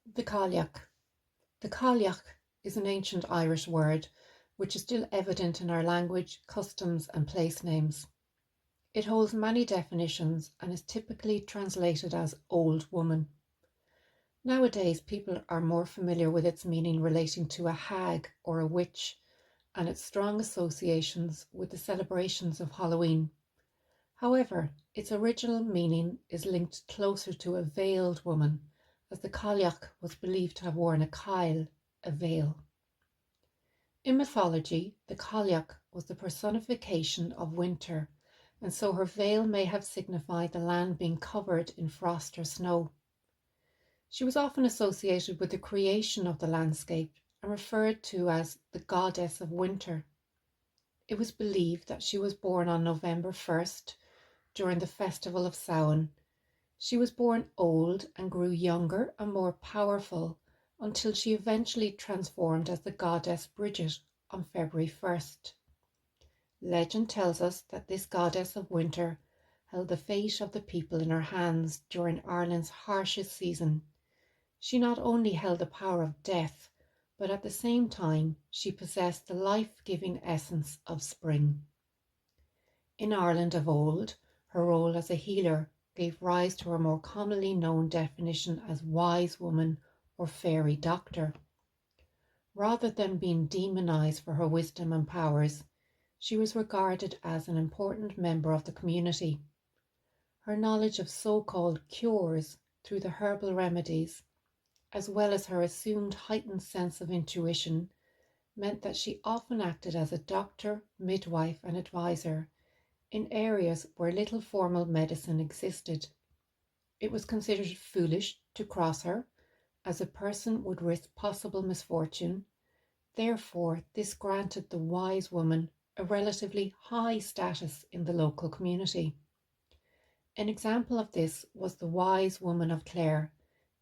The Cailleach. The Cailleach is an ancient Irish word which is still evident in our language, customs, and place names. It holds many definitions and is typically translated as old woman. Nowadays, people are more familiar with its meaning relating to a hag or a witch and its strong associations with the celebrations of Halloween. However, its original meaning is linked closer to a veiled woman, as the Cailleach was believed to have worn a caille, a veil. In mythology, the Cailleach was the personification of winter, and so her veil may have signified the land being covered in frost or snow. She was often associated with the creation of the landscape and referred to as the goddess of winter. It was believed that she was born on November 1st during the festival of Samhain. She was born old and grew younger and more powerful until she eventually transformed as the goddess Bridget on February 1st. Legend tells us that this goddess of winter held the fate of the people in her hands during Ireland's harshest season. She not only held the power of death, but at the same time she possessed the life-giving essence of spring. In Ireland of old, her role as a healer gave rise to her more commonly known definition as wise woman or fairy doctor. Rather than being demonized for her wisdom and powers, she was regarded as an important member of the community. Her knowledge of so-called cures through the herbal remedies, as well as her assumed heightened sense of intuition, meant that she often acted as a doctor, midwife, and advisor in areas where little formal medicine existed. It was considered foolish to cross her, as a person would risk possible misfortune. Therefore, this granted the wise woman a relatively high status in the local community. An example of this was the wise woman of Clare,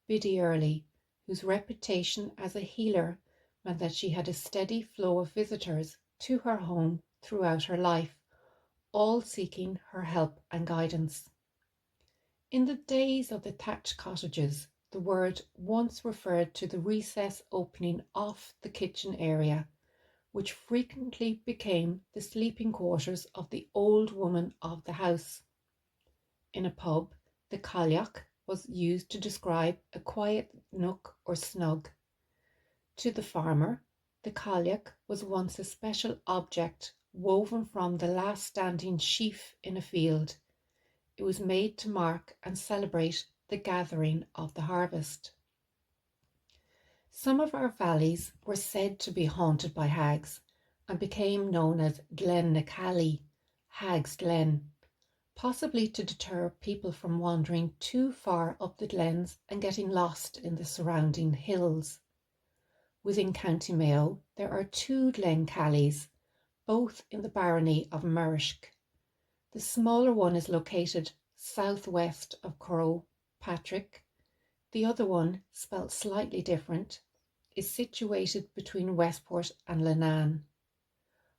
Biddy Early, whose reputation as a healer meant that she had a steady flow of visitors to her home throughout her life, all seeking her help and guidance. In the days of the thatched cottages, the word once referred to the recess opening off the kitchen area, which frequently became the sleeping quarters of the old woman of the house. In a pub, the Cailleach was used to describe a quiet nook or snug. To the farmer, the Cailleach was once a special object woven from the last standing sheaf in a field. It was made to mark and celebrate the gathering of the harvest. Some of our valleys were said to be haunted by hags and became known as Glen na Callie, Hag's Glen, possibly to deter people from wandering too far up the glens and getting lost in the surrounding hills. Within County Mayo, there are two Glen Callies, both in the barony of Merishk. The smaller one is located southwest of Croagh Patrick. The other one, spelt slightly different, is situated between Westport and Lannan.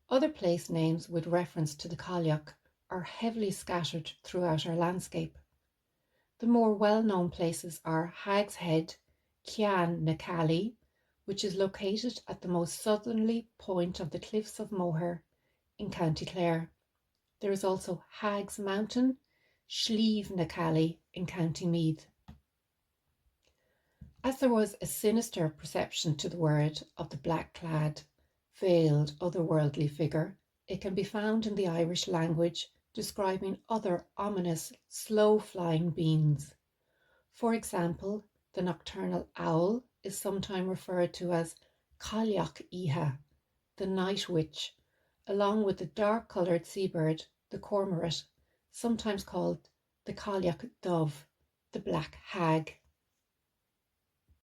Other place names with reference to the Cailleach are heavily scattered throughout our landscape. The more well-known places are Hag's Head, Ceann na Callie, which is located at the most southerly point of the Cliffs of Moher in County Clare. There is also Hag's Mountain, Slieve na Callie in County Meath. As there was a sinister perception to the word of the black-clad, veiled, otherworldly figure, it can be found in the Irish language describing other ominous, slow-flying beings. For example, the nocturnal owl is sometimes referred to as Cailleach Iha, the night witch, along with the dark-coloured seabird, the cormorant, sometimes called the Cailleach dove, the black hag.